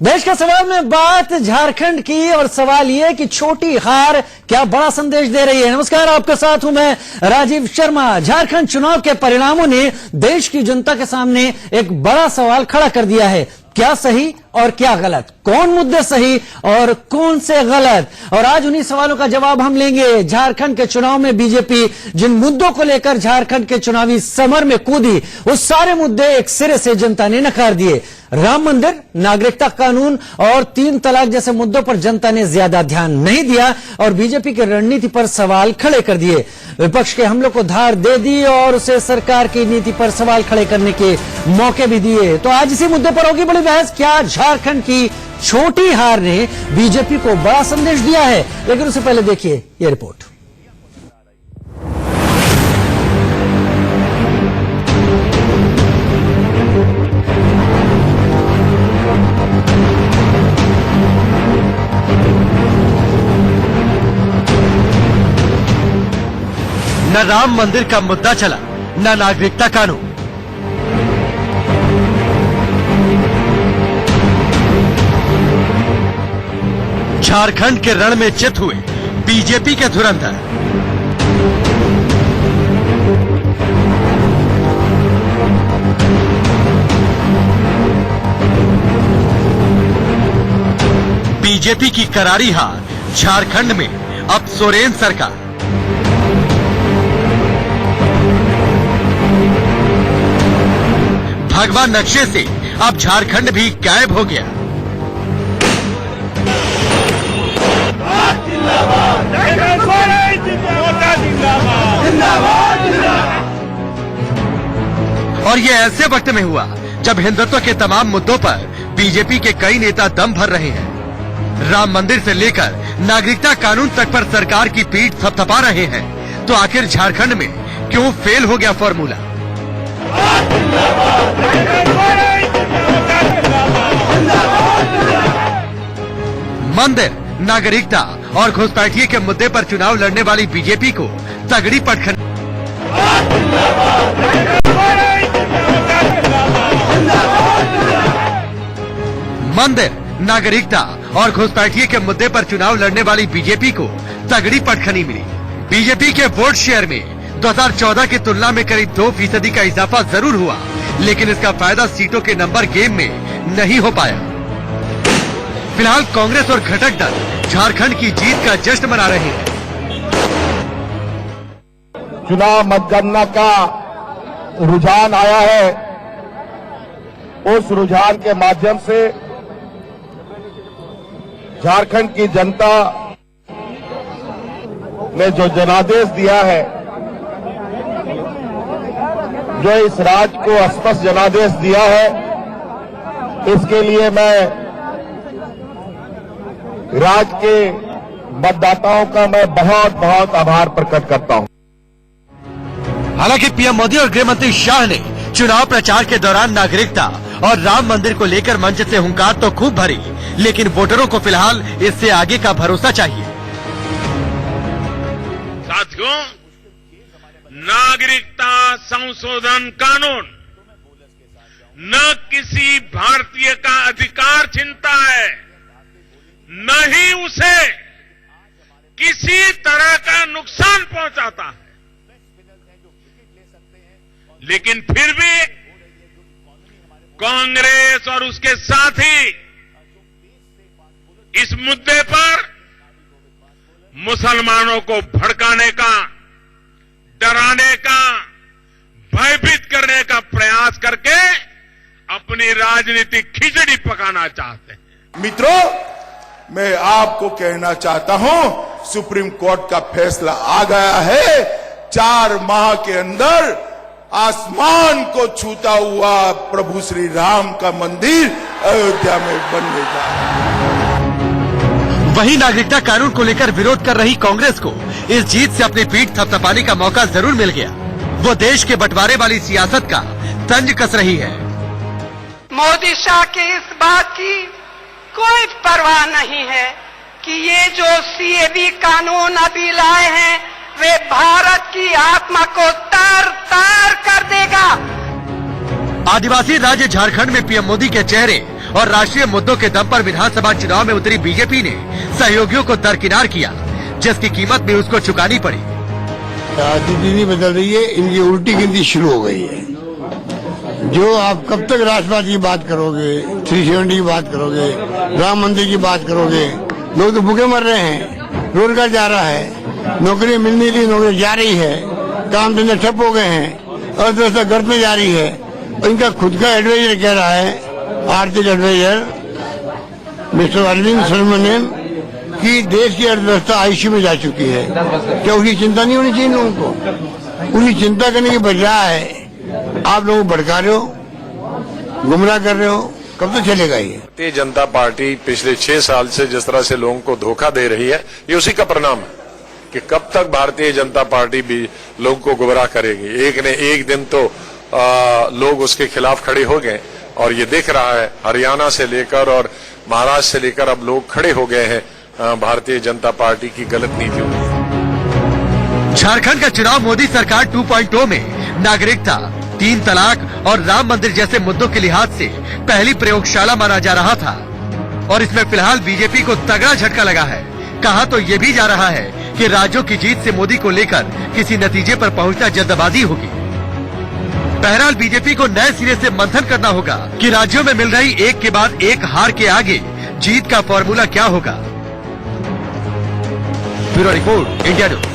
देश के सवाल में बात झारखंड की और सवाल ये कि छोटी हार क्या बड़ा संदेश दे रही है। नमस्कार, आपके साथ हूं मैं राजीव शर्मा। झारखंड चुनाव के परिणामों ने देश की जनता के सामने एक बड़ा सवाल खड़ा कर दिया है। क्या सही और क्या गलत, कौन मुद्दे सही और कौन से गलत, और आज उन्हीं सवालों का जवाब हम लेंगे। झारखंड के चुनाव में बीजेपी जिन मुद्दों को लेकर झारखंड के चुनावी समर में कूदी, वो सारे मुद्दे एक सिरे से जनता ने नकार दिए। राम मंदिर, नागरिकता कानून और 3 तलाक जैसे मुद्दों पर जनता ने ज्यादा ध्यान नहीं दिया और बीजेपी की रणनीति पर सवाल खड़े कर दिए। विपक्ष के हमलों को धार दे दी और उसे सरकार की नीति पर सवाल खड़े करने के मौके भी दिए। तो आज इसी मुद्दे पर होगी बड़ी बहस। क्या झारखंड की छोटी हार ने बीजेपी को बड़ा संदेश दिया है? लेकिन उससे पहले देखिए ये रिपोर्ट। न राम मंदिर का मुद्दा चला, न नागरिकता कानून। झारखंड के रण में चित हुए बीजेपी के धुरंधर। बीजेपी की करारी हार, झारखंड में अब सोरेन सरकार। भगवा नक्शे से अब झारखंड भी गायब हो गया। और ये ऐसे वक्त में हुआ जब हिंदुत्व के तमाम मुद्दों पर बीजेपी के कई नेता दम भर रहे हैं। राम मंदिर से लेकर नागरिकता कानून तक पर सरकार की पीठ थपथपा रहे हैं। तो आखिर झारखंड में क्यों फेल हो गया फॉर्मूला? मंदिर, नागरिकता और घुसपैठिए के मुद्दे पर चुनाव लड़ने वाली बीजेपी को तगड़ी पटखनी। मंदिर, नागरिकता और घुसपैठिए के मुद्दे पर चुनाव लड़ने वाली बीजेपी को तगड़ी पटखनी मिली। बीजेपी के वोट शेयर में 2014 की तुलना में करीब 2% का इजाफा जरूर हुआ, लेकिन इसका फायदा सीटों के नंबर गेम में नहीं हो पाया। फिलहाल कांग्रेस और घटक दल झारखंड की जीत का जश्न मना रहे हैं। चुनाव मतगणना का रुझान आया है। उस रुझान के माध्यम से झारखंड की जनता ने जो जनादेश दिया है, जो इस राज्य को स्पष्ट जनादेश दिया है, इसके लिए मैं राज्य के मतदाताओं का मैं बहुत बहुत आभार प्रकट करता हूं। हालांकि पीएम मोदी और गृह मंत्री शाह ने चुनाव प्रचार के दौरान नागरिकता और राम मंदिर को लेकर मंच से हुंकार तो खूब भरी, लेकिन वोटरों को फिलहाल इससे आगे का भरोसा चाहिए। साथियों, नागरिकता संशोधन कानून न किसी भारतीय का अधिकार छीनता है, न ही उसे किसी तरह का नुकसान पहुंचाता है। लेकिन फिर भी कांग्रेस और उसके साथी इस मुद्दे पर मुसलमानों को भड़काने का, डराने का, भयभीत करने का प्रयास करके अपनी राजनीतिक खिचड़ी पकाना चाहते हैं। मित्रों, मैं आपको कहना चाहता हूं, सुप्रीम कोर्ट का फैसला आ गया है। 4 माह के अंदर आसमान को छूता हुआ प्रभु श्री राम का मंदिर अयोध्या में बनने जा रहा है। वहीं नागरिकता कानून को लेकर विरोध कर रही कांग्रेस को इस जीत से अपनी पीठ थपथपाने का मौका जरूर मिल गया। वो देश के बंटवारे वाली सियासत का तंज कस रही है। मोदी शाह की इस बात की कोई परवाह नहीं है कि ये जो सीएबी कानून अभी लाए हैं, वे भारत की आत्मा को तार तार कर देगा। आदिवासी राज्य झारखंड में पीएम मोदी के चेहरे और राष्ट्रीय मुद्दों के दम पर विधानसभा चुनाव में उतरी बीजेपी ने सहयोगियों को दरकिनार किया, जिसकी कीमत भी उसको चुकानी पड़ी। राजनीति नहीं बदल रही है, इनकी उल्टी गिनती शुरू हो गई है। जो आप कब तक राष्ट्रवाद की बात करोगे, 370 की बात करोगे, राम मंदिर की बात करोगे, लोग तो भूखे मर रहे हैं, रोजगार जा रहा है, नौकरी मिल नहीं रही, नौकरी जा रही है, काम धंधे ठप हो गए हैं, अर्थव्यवस्था गर्त में जा रही है। और इनका खुद का एडवाइजर कह रहा है, आर्थिक एडवाइजर मिस्टर अरविंद सुब्रमण्यम, कि देश की अर्थव्यवस्था आईसीयू में जा चुकी है। क्या उसकी चिंता नहीं होनी चाहिए लोगों को? उसकी चिंता करने की बजाय आप लोग भड़का रहे हो, गुमराह कर रहे हो, कब तक चलेगा ये? भारतीय जनता पार्टी पिछले 6 साल से जिस तरह से लोगों को धोखा दे रही है, ये उसी का परिणाम है कि कब तक भारतीय जनता पार्टी भी लोगों को गुमराह करेगी। एक दिन तो लोग उसके खिलाफ खड़े हो गए और ये दिख रहा है, हरियाणा से लेकर और महाराष्ट्र से लेकर अब लोग खड़े हो गए हैं भारतीय जनता पार्टी की गलत नीतियों में। झारखंड का चुनाव मोदी सरकार 2.0 में नागरिकता, 3 तलाक और राम मंदिर जैसे मुद्दों के लिहाज से पहली प्रयोगशाला माना जा रहा था और इसमें फिलहाल बीजेपी को तगड़ा झटका लगा है। कहा तो ये भी जा रहा है कि राज्यों की जीत से मोदी को लेकर किसी नतीजे पर पहुंचना जल्दबाजी होगी। बहरहाल बीजेपी को नए सिरे से मंथन करना होगा कि राज्यों में मिल रही एक के बाद एक हार के आगे जीत का फॉर्मूला क्या होगा। Bureau report, India news.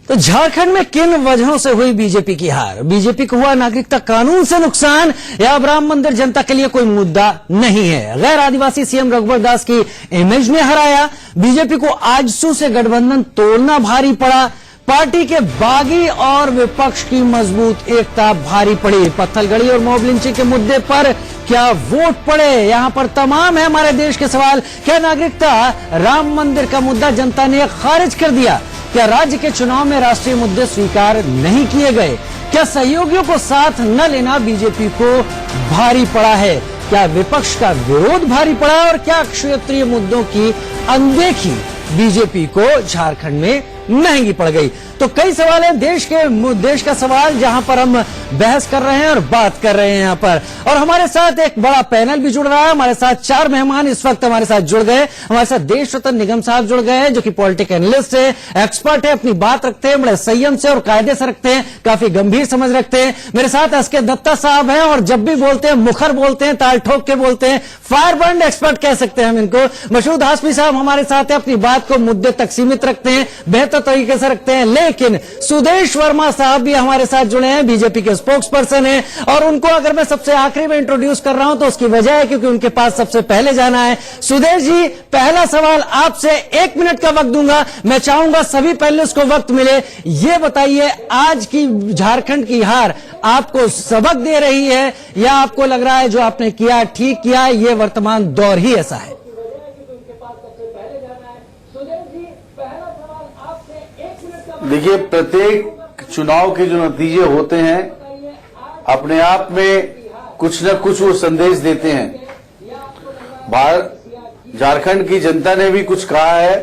तो झारखंड में किन वजहों से हुई बीजेपी की हार? बीजेपी को हुआ नागरिकता कानून से नुकसान या अब राम मंदिर जनता के लिए कोई मुद्दा नहीं है? गैर आदिवासी सीएम रघुवर दास की इमेज ने हराया? बीजेपी को आजसू से गठबंधन तोड़ना भारी पड़ा? पार्टी के बागी और विपक्ष की मजबूत एकता भारी पड़ी? पत्थलगड़ी और मॉब लिंचिंग के मुद्दे पर क्या वोट पड़े? यहां पर तमाम है हमारे देश के सवाल। क्या नागरिकता, राम मंदिर का मुद्दा जनता ने खारिज कर दिया? क्या राज्य के चुनाव में राष्ट्रीय मुद्दे स्वीकार नहीं किए गए? क्या सहयोगियों को साथ न लेना बीजेपी को भारी पड़ा है? क्या विपक्ष का विरोध भारी पड़ा? और क्या क्षेत्रीय मुद्दों की अनदेखी बीजेपी को झारखंड में महंगी पड़ गई? तो कई सवाल हैं, देश का सवाल, जहां पर हम बहस कर रहे हैं और बात कर रहे हैं यहां पर। और हमारे साथ एक बड़ा पैनल भी जुड़ रहा है। हमारे साथ 4 मेहमान इस वक्त हमारे साथ जुड़ गए। हमारे साथ देश रत्न निगम साहब जुड़ गए हैं, जो कि पॉलिटिकल एनालिस्ट है, एक्सपर्ट है, अपनी बात रखते हैं, बड़े संयम से और कायदे से रखते हैं, काफी गंभीर समझ रखते हैं। मेरे साथ एसके दत्ता साहब हैं और जब भी बोलते हैं मुखर बोलते हैं, ताल ठोक के बोलते हैं, फायरबर्न एक्सपर्ट कह सकते हैं हम इनको। मशहूद हाशमी साहब हमारे साथ है, अपनी बात को मुद्दे तक सीमित रखते हैं, बेहतर तरीके से रखते हैं। लेकिन सुदेश वर्मा साहब भी हमारे साथ जुड़े हैं, बीजेपी के स्पोक्स पर्सन है। और उनको अगर मैं सबसे आखिरी में इंट्रोड्यूस कर रहा हूं तो उसकी वजह है क्योंकि उनके पास सबसे पहले जाना है। सुदेश जी, पहला सवाल आपसे, 1 मिनट का वक्त दूंगा, मैं चाहूंगा सभी पैनलिस्ट को वक्त मिले। ये बताइए, आज की झारखंड की हार आपको सबक दे रही है या आपको लग रहा है जो आपने किया ठीक किया, ये वर्तमान दौर ही ऐसा है? देखिए, प्रत्येक चुनाव के जो नतीजे होते हैं अपने आप में कुछ न कुछ वो संदेश देते हैं। झारखंड की जनता ने भी कुछ कहा है।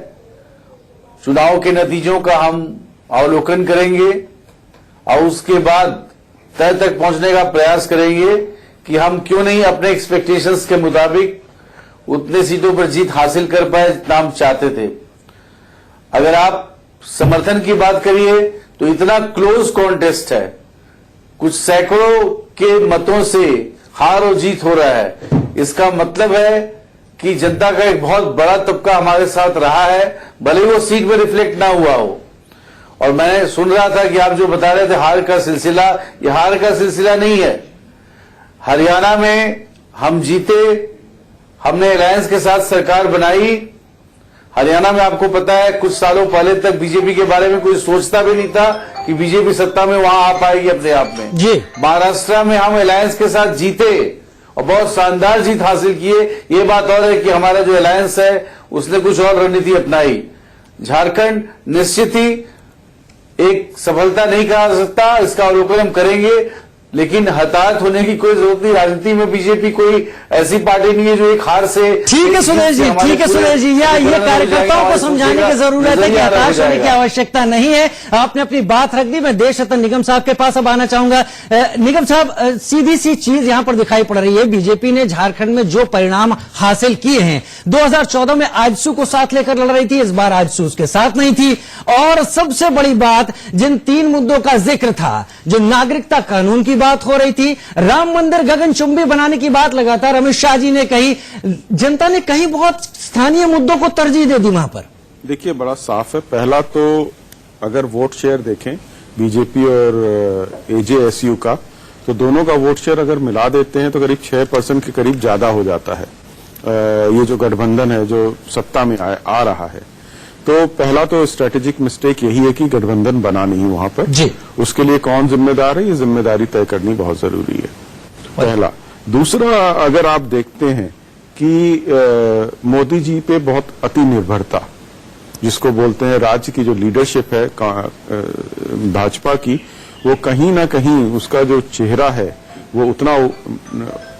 चुनाव के नतीजों का हम अवलोकन करेंगे और उसके बाद तय तक पहुंचने का प्रयास करेंगे कि हम क्यों नहीं अपने एक्सपेक्टेशंस के मुताबिक उतने सीटों पर जीत हासिल कर पाए जितना हम चाहते थे। अगर आप समर्थन की बात करिए तो इतना क्लोज कॉन्टेस्ट है, कुछ सैकड़ों के मतों से हार और जीत हो रहा है। इसका मतलब है कि जनता का एक बहुत बड़ा तबका हमारे साथ रहा है, भले वो सीट में रिफ्लेक्ट ना हुआ हो। और मैं सुन रहा था कि आप जो बता रहे थे हार का सिलसिला, ये हार का सिलसिला नहीं है। हरियाणा में हम जीते, हमने अलायंस के साथ सरकार बनाई। हरियाणा में आपको पता है कुछ सालों पहले तक बीजेपी के बारे में कोई सोचता भी नहीं था कि बीजेपी सत्ता में वहां आ पाएगी अपने आप में जी। महाराष्ट्र में हम अलायंस के साथ जीते और बहुत शानदार जीत हासिल किए। ये बात और है कि हमारा जो अलायंस है उसने कुछ और रणनीति अपनाई। झारखंड निश्चित ही एक सफलता नहीं कहा जा सकता, इसका अवलोकन हम करेंगे। लेकिन हताहत होने की कोई जरूरत नहीं। राजनीति में बीजेपी कोई ऐसी पार्टी नहीं है जो एक हार से। ठीक है सुरेश जी, ठीक है सुरेश जी, ये कार्यकर्ताओं को समझाने की जरूरत है कि हताश होने की आवश्यकता नहीं है। आपने अपनी बात रख दी। मैं देश रत्न निगम साहब के पास अब आना चाहूंगा। निगम साहब, सीधी सी चीज यहां पर दिखाई पड़ रही है, बीजेपी ने झारखंड में जो परिणाम हासिल किए हैं, 2014 में आजसू को साथ लेकर लड़ रही थी, इस बार आजसू उसके साथ नहीं थी। और सबसे बड़ी बात, जिन 3 मुद्दों का जिक्र था, जो नागरिकता कानून की बात हो रही थी, राम मंदिर गगनचुंबी बनाने की बात लगातार अमित शाह जी ने कही, जनता ने कहीं बहुत स्थानीय मुद्दों को तरजीह दे दी वहां पर। देखिए, बड़ा साफ है। पहला तो अगर वोट शेयर देखें बीजेपी और एजेएसयू का, तो दोनों का वोट शेयर अगर मिला देते हैं तो करीब 6% के करीब ज्यादा हो जाता है। ये जो गठबंधन है जो सत्ता में आ रहा है, तो पहला तो स्ट्रेटेजिक मिस्टेक यही है कि गठबंधन बना नहीं वहां पर जी। उसके लिए कौन जिम्मेदार है, ये जिम्मेदारी तय करनी बहुत जरूरी है, पहला। दूसरा, अगर आप देखते हैं कि मोदी जी पे बहुत अति निर्भरता, जिसको बोलते हैं राज्य की जो लीडरशिप है भाजपा की, वो कहीं ना कहीं उसका जो चेहरा है वो उतना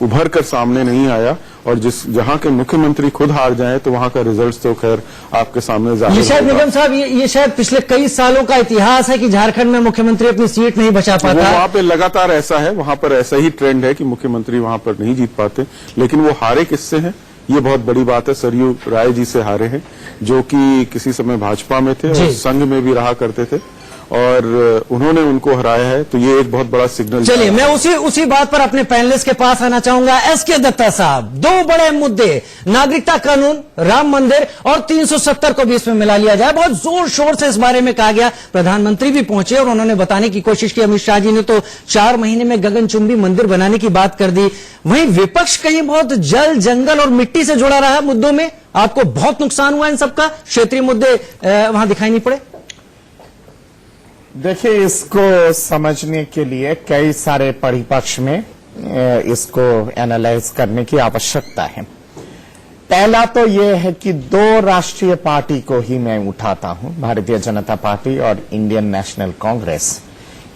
उभर कर सामने नहीं आया। और जहां के मुख्यमंत्री खुद हार जाएं तो वहां का रिजल्ट तो खैर आपके सामने जाहिर ये शायद निगम साहब, ये शायद पिछले कई सालों का इतिहास है कि झारखंड में मुख्यमंत्री अपनी सीट नहीं बचा पाता। वहां पे लगातार ऐसा है, वहां पर ऐसा ही ट्रेंड है कि मुख्यमंत्री वहां पर नहीं जीत पाते। लेकिन वो हारे किससे हैं, ये बहुत बड़ी बात है। सरयू राय जी से हारे हैं, जो कि किसी समय भाजपा में थे और संघ में भी रहा करते थे, और उन्होंने उनको हराया है। तो ये एक बहुत बड़ा सिग्नल। चलिए, मैं उसी बात पर अपने पैनलिस्ट के पास आना चाहूंगा। एसके दत्ता साहब, 2 बड़े मुद्दे, नागरिकता कानून, राम मंदिर और 370 को भी इसमें मिला लिया जाए। बहुत जोर शोर से इस बारे में कहा गया। प्रधानमंत्री भी पहुंचे और उन्होंने बताने की कोशिश की। अमित शाह जी ने तो 4 महीने में गगनचुंबी मंदिर बनाने की बात कर दी। वहीं विपक्ष कहीं बहुत जल, जंगल और मिट्टी से जुड़ा रहा मुद्दों में। आपको बहुत नुकसान हुआ इन सबका, क्षेत्रीय मुद्दे वहां दिखाई नहीं पड़े। देखिए, इसको समझने के लिए कई सारे परिपक्ष में इसको एनालाइज करने की आवश्यकता है। पहला तो यह है कि 2 राष्ट्रीय पार्टी को ही मैं उठाता हूं, भारतीय जनता पार्टी और Indian national Congress.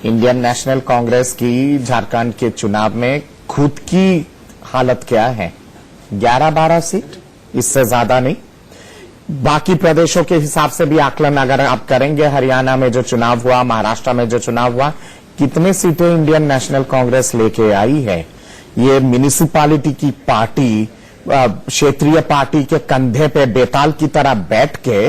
Indian national Congress की झारखंड के चुनाव में खुद की हालत क्या है, 11-12 सीट, इससे ज्यादा नहीं। बाकी प्रदेशों के हिसाब से भी आकलन अगर आप करेंगे, हरियाणा में जो चुनाव हुआ, महाराष्ट्र में जो चुनाव हुआ, कितने सीटें इंडियन नेशनल कांग्रेस लेके आई है। ये म्युनिसिपैलिटी की पार्टी क्षेत्रीय पार्टी के कंधे पे बेताल की तरह बैठ के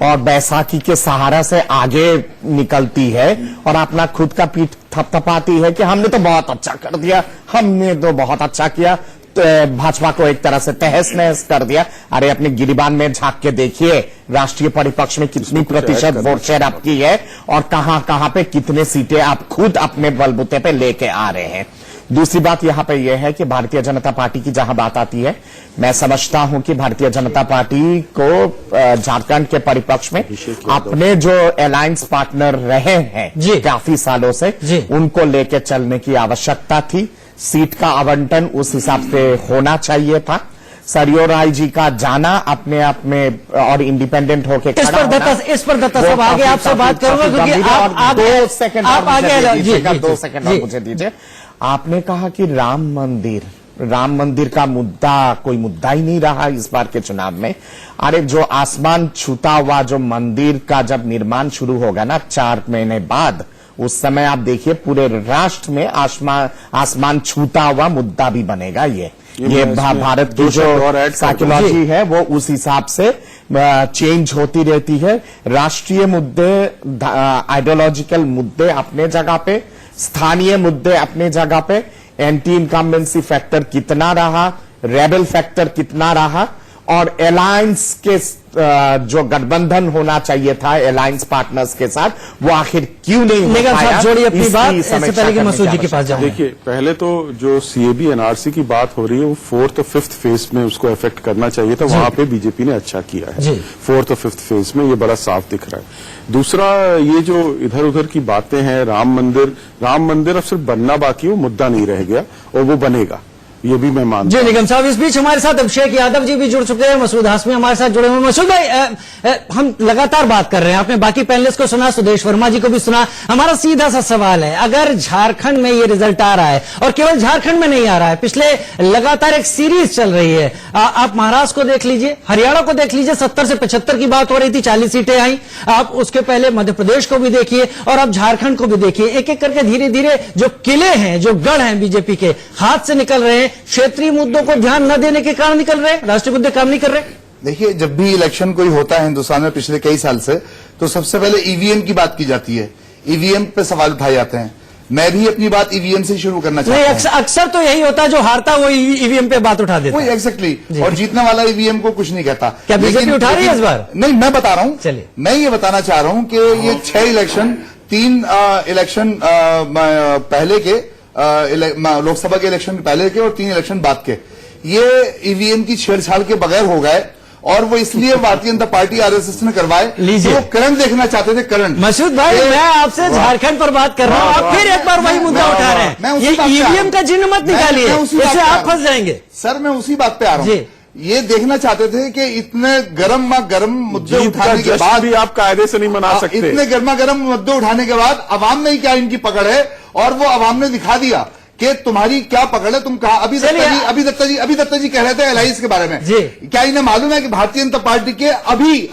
और बैसाखी के सहारा से आगे निकलती है और अपना खुद का पीठ थपथपाती है कि हमने तो बहुत अच्छा कर दिया, हमने तो बहुत अच्छा किया, भाजपा को एक तरह से तहस नहस कर दिया। अरे अपने गिरिबान में झांक के देखिए, राष्ट्रीय परिपक्ष में कितनी प्रतिशत वोट शेयर आपकी है और कहां कहां पे कितने सीटें आप खुद अपने बलबूते पे लेके आ रहे हैं। दूसरी बात यहां पे यह है कि भारतीय जनता पार्टी की जहां बात आती है, मैं समझता हूं कि भारतीय जनता पार्टी को झारखंड के परिपक्ष में अपने जो अलायंस पार्टनर रहे हैं काफी सालों से, उनको लेके चलने की आवश्यकता थी। सीट का आवंटन उस हिसाब से होना चाहिए था। सरयू राय जी का जाना अपने आप में और इंडिपेंडेंट होकर इस पर दत्ता साहब आगे आपसे बात करूंगा, क्योंकि आप 2 सेकंड आगे 2 सेकंड और मुझे दीजिए। आपने कहा कि राम मंदिर का मुद्दा कोई मुद्दा ही नहीं रहा इस बार के चुनाव में। अरे जो आसमान छूता हुआ जो मंदिर का जब निर्माण शुरू होगा ना 4 महीने बाद, उस समय आप देखिए पूरे राष्ट्र में आसमान छूता हुआ मुद्दा भी बनेगा। ये भारत की जो साइकोलॉजी है वो उस हिसाब से चेंज होती रहती है। राष्ट्रीय मुद्दे, आइडियोलॉजिकल मुद्दे अपने जगह पे, स्थानीय मुद्दे अपने जगह पे, एंटी इनकम्बेंसी फैक्टर कितना रहा, रेबल फैक्टर कितना रहा, और अलायंस के जो गठबंधन होना चाहिए था अलायंस पार्टनर्स के साथ, वो आखिर क्यों नहीं हो पाया। जोड़िए अपनी बात, इससे पहले कि मसूद जी के पास जाऊं। देखिए, पहले तो जो सीएबी एनआरसी की बात हो रही है वो 4th और 5th फेज में उसको इफेक्ट करना चाहिए था, वहां पे बीजेपी ने अच्छा किया है। 4th और 5th फेज में ये बड़ा साफ दिख रहा है। दूसरा, ये जो इधर उधर की बातें हैं, राम मंदिर अब सिर्फ बनना बाकी, वो मुद्दा नहीं रह गया और वो बनेगा। ये भी मैं मानता जी हूं। निगम साहब, इस बीच हमारे साथ अभिषेक यादव जी भी जुड़ चुके हैं, मसूद हाशमी हमारे साथ जुड़े हुए हैं। मसूद भाई, हम लगातार बात कर रहे हैं, आपने बाकी पैनलिस्ट को सुना, सुदेश वर्मा जी को भी सुना। हमारा सीधा सा सवाल है, अगर झारखंड में ये रिजल्ट आ रहा है, और केवल झारखंड में नहीं आ रहा है, पिछले लगातार एक सीरीज चल रही है, आप महाराष्ट्र को देख लीजिए, हरियाणा को देख लीजिए, 70 से 75 की बात हो रही थी, 40 सीटें आई। आप उसके पहले मध्य प्रदेश को भी देखिए और अब झारखंड को भी देखिए। एक एक करके धीरे धीरे जो किले हैं, जो गढ़ हैं बीजेपी के, हाथ से निकल रहे हैं। क्षेत्रीय मुद्दों को ध्यान न देने के कारण निकल रहे हैं, राष्ट्रीय मुद्दे काम नहीं कर रहे। देखिए, जब भी इलेक्शन कोई होता है हिंदुस्तान में पिछले कई साल से, तो सबसे पहले ईवीएम की बात की जाती है, ईवीएम पे सवाल उठाए जाते हैं। मैं भी अपनी बात ईवीएम से शुरू करना चाहता हूं। अक्सर तो यही होता है, जो हारता है वो ईवीएम पे बात उठा देता है। एग्जैक्टली, और जीतने वाला ईवीएम को कुछ नहीं कहता। क्या बीजेपी उठा रही है इस बार? नहीं, मैं बता रहा हूं। चलिए, मैं ये बताना चाह रहा हूं कि ये 6 इलेक्शन, 3 इलेक्शन पहले के, लोकसभा के इलेक्शन पहले के और 3 इलेक्शन बाद के, ये ईवीएम की छेड़छाड़ के बगैर हो गए। और वो इसलिए भारतीय जनता पार्टी आरएसएस ने करवाए, वो करंट देखना चाहते थे, करंट। मसूद भाई, मैं आपसे झारखंड पर बात कर रहा हूं, आप फिर एक बार वही मुद्दा उठा रहे हैं। ये ईवीएम का चिन्ह मत निकालिए, इससे आप फंस जाएंगे। सर, मैं उसी बात पे आ रहा हूं। ये देखना चाहते थे कि इतने गर्म मुद्दे उठाने के बाद भी आप कायदे से नहीं मना सकते। इतने गर्म मुद्दे उठाने के बाद अवाम में क्या इनकी पकड़ है, और वो अवाम ने दिखा दिया कि तुम्हारी क्या पकड़ है। तुम कहा अभी दत्ता जी कह रहे थे एलाइज के बारे में, क्या इन्हें मालूम है कि भारतीय जनता पार्टी के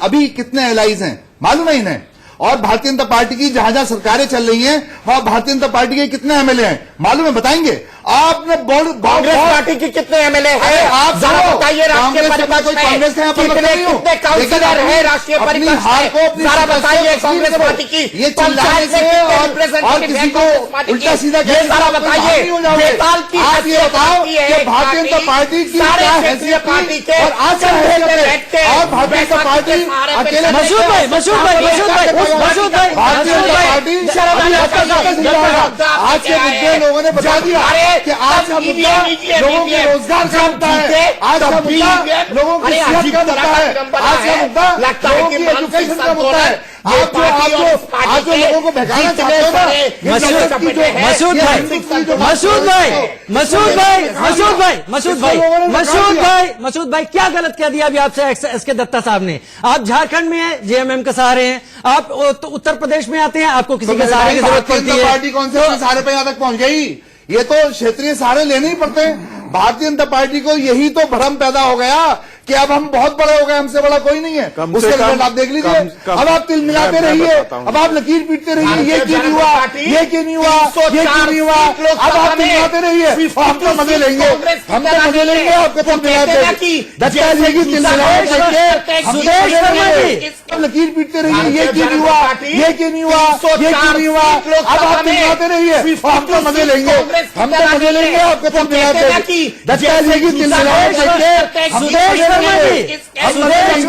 अभी कितने एलाइज हैं? मालूम है इन्हें? और भारतीय जनता पार्टी की जहां सरकारें चल रही हैं, वहां भारतीय जनता पार्टी के कितने एमएलए हैं? मालूम है? बताएंगे? आपने कांग्रेस पार्टी की कितने एमएलए हैं? आप जरा बताइए। राष्ट्रीय परिपक्ष में कितने काउंसिलर है? राष्ट्रीय परिपक्ष में जरा बताइए। कांग्रेस पार्टी की ये चिल्लाने से और किसी को उल्टा सीधा जरा बताइए। बेताल की आप ये बताओ कि भारतीय जनता पार्टी की क्या हैसियत थी और आज क्या हैसियत है? और भारतीय जनता पार्टी अकेले मसूद भाई आज के मुद्दे लोगों ने बता दिया कि आज का मुद्दा लोगों के रोजगार का मुद्दा है, आज का मुद्दा लोगों की सेहत का मुद्दा है, आज का मुद्दा लोगों की एजुकेशन का मुद्दा है। आज जो लोगों को भगाना चाहते हो ना, मसूद भाई क्या गलत कह दिया अभी आपसे एसके दत्ता साहब ने? आप झारखंड में हैं, जेएमएम के सहारे हैं, आप तो उत्तर प्रदेश में आते हैं, आपको किसी के सहारे की जरूरत पड़ती है। पार्टी कौन से सहारे पे यहां तक पहुंच गई? ये तो क्षेत्रीय सहारे लेने ही पड़ते हैं। भारतीय जनता पार्टी को यही तो भ्रम पैदा हो गया कि अब हम बहुत बड़े हो गए, हमसे बड़ा कोई नहीं है। उसके रिजल्ट आप देख लीजिए। अब आप तिल मिलाते रहिए, अब आप लकीर पीटते रहिए, ये क्यों नहीं हुआ, ये क्यों नहीं हुआ, ये क्यों नहीं हुआ। अब आप तिल मिलाते रहिए, हम तो मजे लेंगे, हम तो मजे लेंगे। आपके तिल मिलाते दत्ता जी की तिल मिलाते, सुदेश वर्मा जी लकीर पीटते रहिए, ये क्यों नहीं हुआ, ये क्यों नहीं हुआ, ये क्यों नहीं हुआ। अब आप तिल मिलाते रहिए, हम तो मजे लेंगे, हम तो मजे लेंगे। आपके तिल मिलाते दत्ता जी की तिल मिलाते, सुदेश वर्मा जी, सुदेश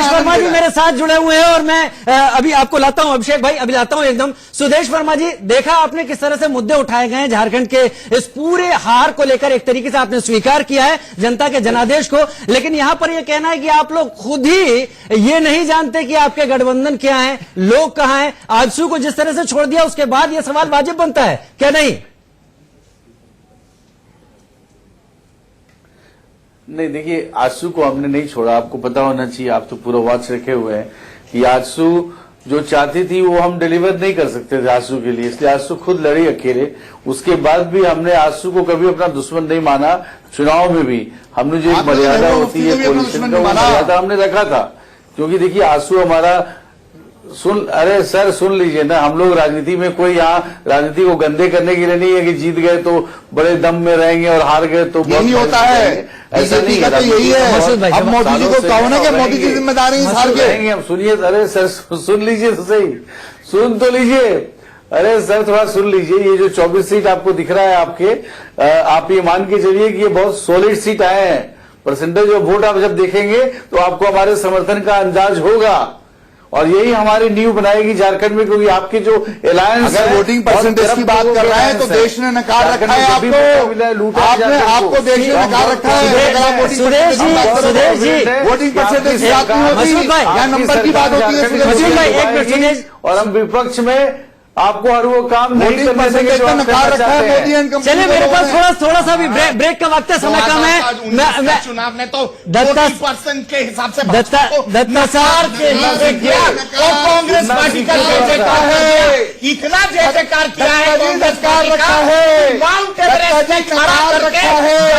वर्मा जी मेरे साथ जुड़े हुए हैं और मैं अभी आपको लाता हूं, अभिषेक भाई अभी लाता हूं एकदम। सुदेश वर्मा जी, देखा आपने किस तरह से मुद्दे उठाए गए हैं झारखंड के इस पूरे हार को लेकर। एक तरीके से आपने स्वीकार किया है जनता के जनादेश को, लेकिन यहां पर यह कहना है कि आप लोग खुद ही ये नहीं जानते कि आपके गठबंधन क्या है, लोग कहां हैं। आजसू को जिस तरह से छोड़ दिया उसके बाद यह सवाल वाजिब बनता है क्या? नहीं, देखिए, आजसू को हमने नहीं छोड़ा। आपको पता होना चाहिए, आप तो पूरा वॉच रखे हुए हैं कि आजसू जो चाहती थी वो हम डिलीवर नहीं कर सकते थे आजसू के लिए, इसलिए आजसू खुद लड़ी अकेले। उसके बाद भी हमने आजसू को कभी अपना दुश्मन नहीं माना। चुनाव में भी हमने जो एक मर्यादा होती है कोalition का, वो मर्यादा हमने रखा था। क्योंकि देखिए, आजसू हमारा अरे सर सुन लीजिए ना, हम लोग राजनीति में कोई यहाँ राजनीति को गंदे करने के लिए नहीं है कि जीत गए तो बड़े दम में रहेंगे और हार गए तो यही होता है। ऐसा नहीं है, तो यही है। अब मोदी जी को कहो ना कि मोदी की जिम्मेदारी इस हार के। हम सुनिए, अरे सर सुन लीजिए तो सही, सुन तो लीजिए। अरे सर थोड़ा सुन लीजिए। ये जो 24 सीट आपको दिख रहा है आपके, आप ये मान के चलिए कि ये बहुत सॉलिड सीट आए हैं। परसेंटेज ऑफ वोट आप जब देखेंगे तो आपको हमारे समर्थन का अंदाज होगा, और यही हमारी नींव बनाएगी झारखंड में। क्योंकि आपकी जो अलायंस, अगर वोटिंग परसेंटेज की बात कर रहे हैं तो देश ने नकार रखा है आपको, आपको देश ने नकार रखा है। अगर आप वोटिंग परसेंटेज की बात नहीं होती या नंबर की बात होती है। और हम विपक्ष में आपको हर वो काम नहीं करने देंगे जो आप करना चाहते हैं। चलिए मेरे पास थोड़ा सा भी ब्रेक का वक्त है, समय कम है। मैं चुनाव ने तो दत्ता 40% के हिसाब से दत्ता साहब कांग्रेस पार्टी का जयकार है, इतना जयकार किया है कांग्रेस पार्टी का, माउंट एवरेस्ट में खड़ा करके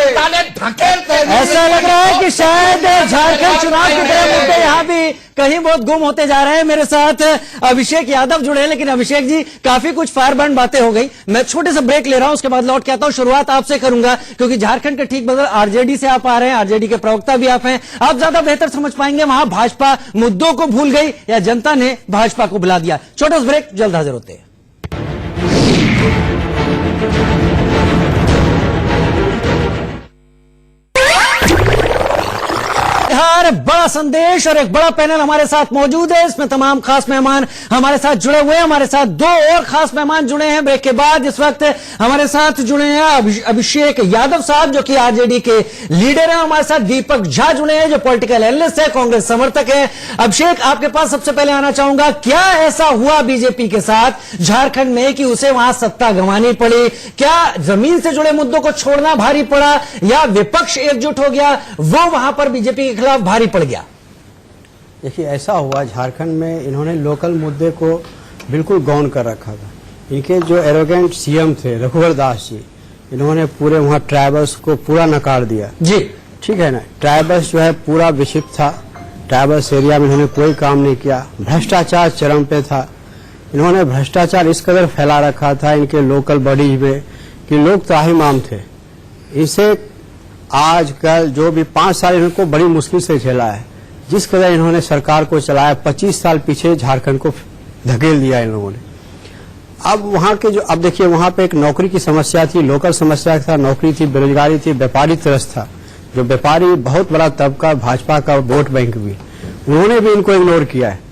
जनता ने धकेल। ऐसा लग रहा है कि शायद झारखंड चुनाव के बड़े मुद्दे यहाँ भी कहीं बहुत गुम होते जा रहे हैं। मेरे साथ अभिषेक यादव जुड़े हैं, लेकिन अभिषेक जी काफी कुछ फायरबैंड बातें हो गई। मैं छोटे से ब्रेक ले रहा हूं, उसके बाद लौट के आता हूं। शुरुआत आपसे करूंगा क्योंकि झारखंड के ठीक बगल आरजेडी से आप आ रहे हैं, आरजेडी के प्रवक्ता भी आप हैं, आप ज्यादा बेहतर समझ पाएंगे वहां भाजपा मुद्दों को भूल गई या जनता ने भाजपा को बुला दिया। छोटा सा ब्रेक, जल्द हाजिर होते हैं। बड़ा संदेश और एक बड़ा पैनल हमारे साथ मौजूद है। इसमें तमाम खास मेहमान हमारे साथ जुड़े हुए हैं। हमारे साथ दो और खास मेहमान जुड़े हैं ब्रेक के बाद। इस वक्त हमारे साथ जुड़े हैं अभिषेक यादव साहब जो कि आरजेडी के लीडर हैं। हमारे साथ दीपक झा जुड़े हैं जो पॉलिटिकल एनालिस्ट है, कांग्रेस समर्थक है। अभिषेक, आपके पास सबसे पहले आना चाहूंगा, क्या ऐसा हुआ बीजेपी के साथ झारखंड में कि उसे वहां सत्ता गंवानी पड़ी? क्या जमीन से जुड़े मुद्दों को छोड़ना भारी पड़ा या विपक्ष एकजुट हो गया, वो वहां पर बीजेपी के खिलाफ भारी पड़ गया? देखिए, ऐसा हुआ झारखंड में इन्होंने लोकल मुद्दे को बिल्कुल गौन कर रखा था। इनके जो एरोगेंट सीएम थे रघुवर दास जी, इन्होंने पूरे वहाँ ट्राइबल्स को पूरा नकार दिया जी। ठीक है ना, ट्राइबल्स जो है पूरा विक्षिप्त था, ट्राइबल्स एरिया में इन्होंने कोई काम नहीं किया, भ्रष्टाचार चरम पे था। इन्होंने भ्रष्टाचार इस कदर फैला रखा था इनके लोकल बॉडीज में कि लोग त्राहिमाम थे। इसे आज कल जो भी 5 साल इनको बड़ी मुश्किल से झेला है। जिस कदर इन्होंने सरकार को चलाया, 25 साल पीछे झारखंड को धकेल दिया इन लोगों ने। अब वहां के जो, अब देखिए वहां पे एक नौकरी की समस्या थी, लोकल समस्या था, नौकरी थी, बेरोजगारी थी, व्यापारी त्रस्त था। जो व्यापारी बहुत बड़ा तबका, भाजपा का वोट बैंक भी, उन्होंने भी इनको इग्नोर किया है।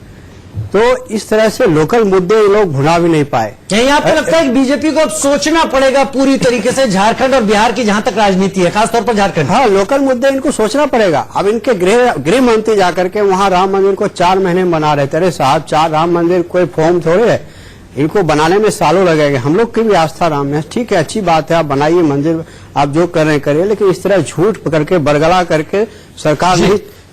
तो इस तरह से लोकल मुद्दे ये लोग भुला भी नहीं पाए। यही आपको लगता है कि बीजेपी को अब सोचना पड़ेगा पूरी तरीके से झारखंड और बिहार की जहां तक राजनीति है, खासतौर पर झारखंड? हाँ, लोकल मुद्दे इनको सोचना पड़ेगा। अब इनके गृह मंत्री जाकर के वहां राम मंदिर को 4 महीने बना रहे थे। अरे साहब, 4 राम मंदिर कोई फॉर्म थोड़े है, इनको बनाने में सालों लगेगा। हम लोग की भी आस्था राम में, ठीक है, अच्छी बात है, आप बनाइए मंदिर, आप जो कर रहे हैं करिए, लेकिन इस तरह झूठ पकड़ के बरगला करके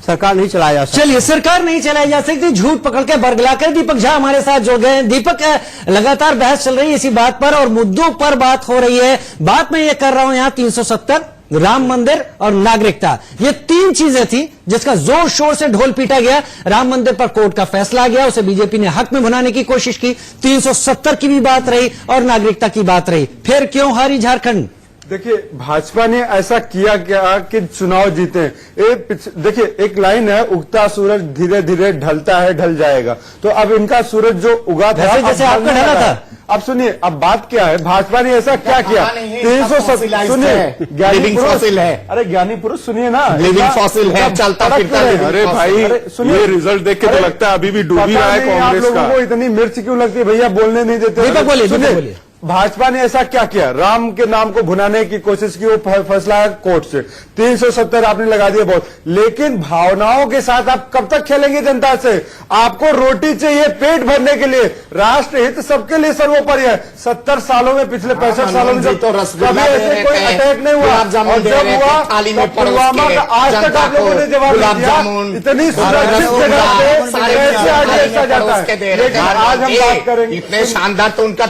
सरकार नहीं चलाया जा सकती। चलिए, सरकार नहीं चलाई जा सकती, झूठ पकड़ के बरगला कर। दीपक झा हमारे साथ जुड़ गए। दीपक, लगातार बहस चल रही है इसी बात पर और मुद्दों पर बात हो रही है। बात मैं ये कर रहा हूं, यहां 370, राम मंदिर और नागरिकता, ये 3 चीजें थी जिसका जोर शोर से ढोल पीटा गया। राम मंदिर पर कोर्ट का फैसला आ गया, उसे बीजेपी ने हक में भुनाने की कोशिश की। 370 की भी बात रही और नागरिकता की बात रही। फिर क्यों हारी झारखंड? देखिए, भाजपा ने ऐसा किया क्या कि चुनाव जीते। देखिए, एक लाइन है, उगता सूरज धीरे धीरे ढलता है, ढल जाएगा। तो अब इनका सूरज जो उगा था, जैसे आपका ढला था। अब सुनिए, अब बात क्या है, भाजपा ने ऐसा क्या किया? 370, सुनिए, लिविंग फॉसिल है। अरे ज्ञानी पुरुष सुनिए ना, लिविंग फॉसिल है, चलता फिरता। अरे भाई सुनिए, रिजल्ट देख के तो लगता है अभी भी डूबी रहा है कांग्रेस का। लोगों को इतनी मिर्च क्यों लगती है भैया, बोलने नहीं देते। बोलिए। भाजपा ने ऐसा क्या किया? राम के नाम को भुनाने की कोशिश की, वो फैसला है कोर्ट से। 370 आपने लगा दिया बहुत, लेकिन भावनाओं के साथ आप कब तक खेलेंगे जनता से? आपको रोटी चाहिए पेट भरने के लिए, राष्ट्र हित सबके लिए सर्वोपरि है। 70 सालों में, पिछले 65 सालों में जब कभी ऐसे कोई अटैक नहीं हुआ, और जब हुआ पुलवामा का आज तक आप लोगों ने जवाब दिया। इतनी सुरक्षित जगह पे कैसे आगे ऐसा जाता है? लेकिन आज हम बात करेंगे, इतने शानदार तो उनका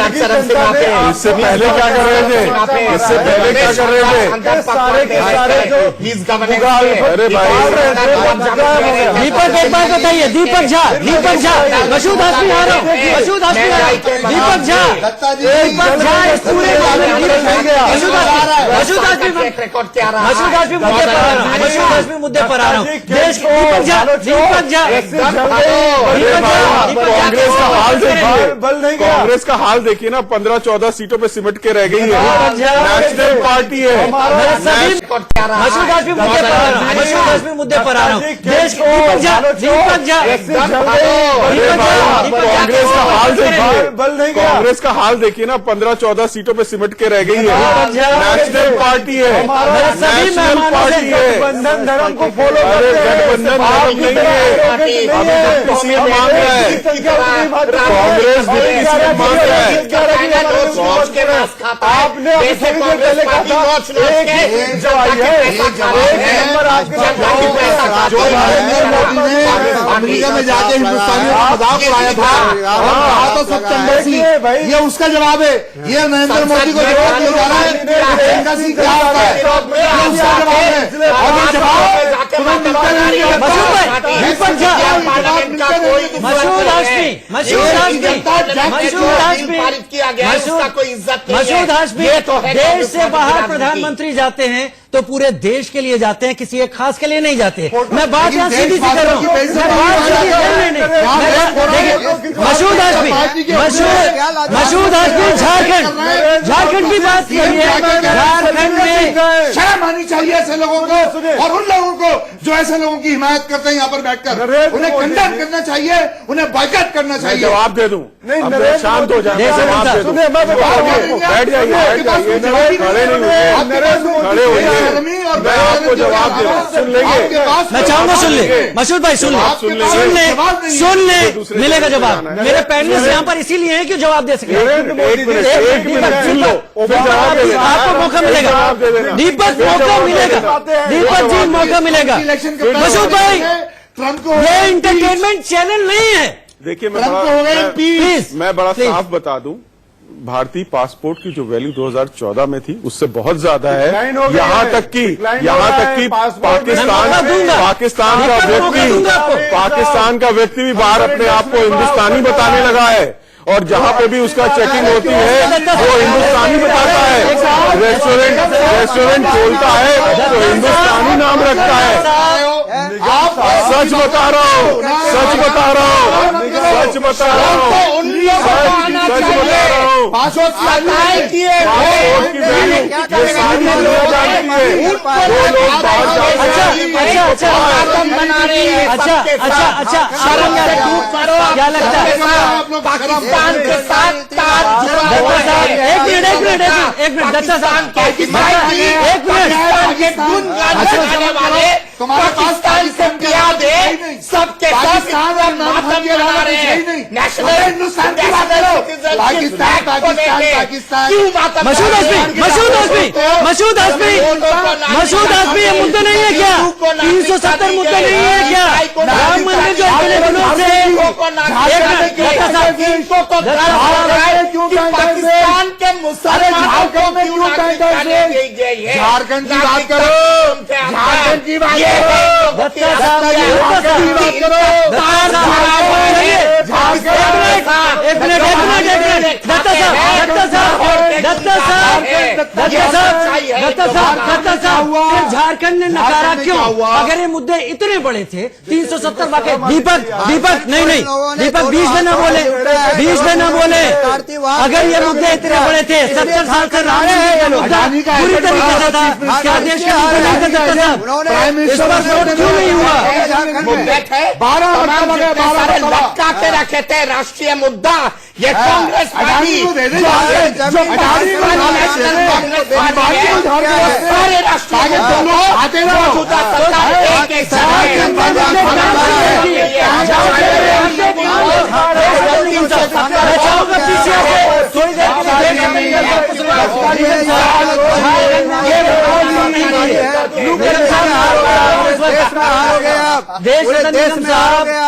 इससे पहले क्या कर रहे थे? इससे पहले क्या कर रहे थे? सारे अरे भाई, दीपक एक बात बताइए, दीपक झा, मसूद हाशमी आ रहे हैं, मसूद हाशमी आ रहे हैं, दीपक झा इस पूरे मसूद मुद्दे पर आ रहा हूँ। देश दीपक झा कांग्रेस का हाल देखिए ना, 15-14 सीटों पे सिमट के रह गई है। नेशनल पार्टी है। मुद्दे पर आ रहा हूँ। देश कांग्रेस का हाल देखिए ना, 15-14 सीटों पे सिमट के रह गई है। नेशनल पार्टी है, नेशनल पार्टी है। गठबंधन धर्म को फॉलो करते हैं, गठबंधन धर्म नहीं है। सीट मांग रहा है, कांग्रेस डिप्टी सीएम मांग रहा है। आपने अमेरिका में जाके हिंदुस्तानियों का मजाक उड़ाया था और कहा तो सब चंडे सी, ये उसका जवाब है। ये नरेंद्र मोदी को जवाब दिया जा रहा है चंडा सी क्या होता है, ये उसका जवाब है। और ये जवाब तुम्हें मिलता नहीं है। मसूद हाशमी देश से बाहर प्रधानमंत्री जाते हैं तो पूरे देश के लिए जाते हैं, किसी एक खास के लिए नहीं जाते। मैं बात यहाँ सीधी सी कर रहा हूँ। मसूद हाशमी झारखंड की बात करिए। झारखंड में शर्म आनी चाहिए ऐसे लोगों को, और उन लोगों को जो ऐसे लोगों की हिमायत करते हैं यहाँ पर बैठकर, उन्हें कंडेम करना चाहिए, उन्हें बाइकआउट करना चाहिए। जवाब दे दूं, नहीं शांत हो जाए, बैठ जाइए, खड़े नहीं मैं आपको जवाब दे रहा हूं, सुन लेंगे। मैं चाहूंगा सुन ले मसूद भाई, सुन ले मिलेगा जवाब। मेरे पैनलिस्ट यहाँ पर इसीलिए हैं कि जवाब दे सके। सुन लो, आपको मौका मिलेगा, दीपक मौका मिलेगा, दीपक जी मौका मिलेगा। मसूद भाई ये इंटरटेनमेंट चैनल नहीं है। देखिए मैं बड़ा साफ बता दूं, भारतीय पासपोर्ट की जो वैल्यू 2014 में थी उससे बहुत ज्यादा है। यहाँ तक कि पाकिस्तान का व्यक्ति भी बाहर अपने आप को हिंदुस्तानी बताने लगा है, और जहाँ पे भी उसका चेकिंग होती है वो हिंदुस्तानी बताता है। रेस्टोरेंट खोलता है तो हिंदुस्तानी नाम रखता है। सच बता रहा हूँ, सच बता रहा हूँ, सच बता रहा हूँ, सच बता रहा हूँ। पासपोर्ट की वैल्यू ये सारी दुनिया जानती है। वो लोग बाहर क्या लगता है पाकिस्तान के साथ एक मिनट दत्ता साहब, पाकिस्तान से प्यार दे सबके साथ मना रहे हैं। नेशनल हिंदुस्तान की बात करो, पाकिस्तान मसूद हाशमी ये मुद्दा नहीं है क्या? 370 मुद्दा नहीं है क्या? राम मंदिर जो इतने दिनों से पाकिस्तान के मुसलमानों को झारखंड की बात करो, झारखंड की बात झारखंड ने नकारा क्यों? अगर ये मुद्दे इतने बड़े थे 370 वाकई दीपक नहीं दीपक बीच में न बोले। अगर ये मुद्दे इतने बड़े थे 70 साल से पूरी तरीके से था, क्या देश के इस पर क्यों नहीं हुआ? लटका के रखे थे राष्ट्रीय मुद्दा। ये कांग्रेस पार्टी सारे राष्ट्रीय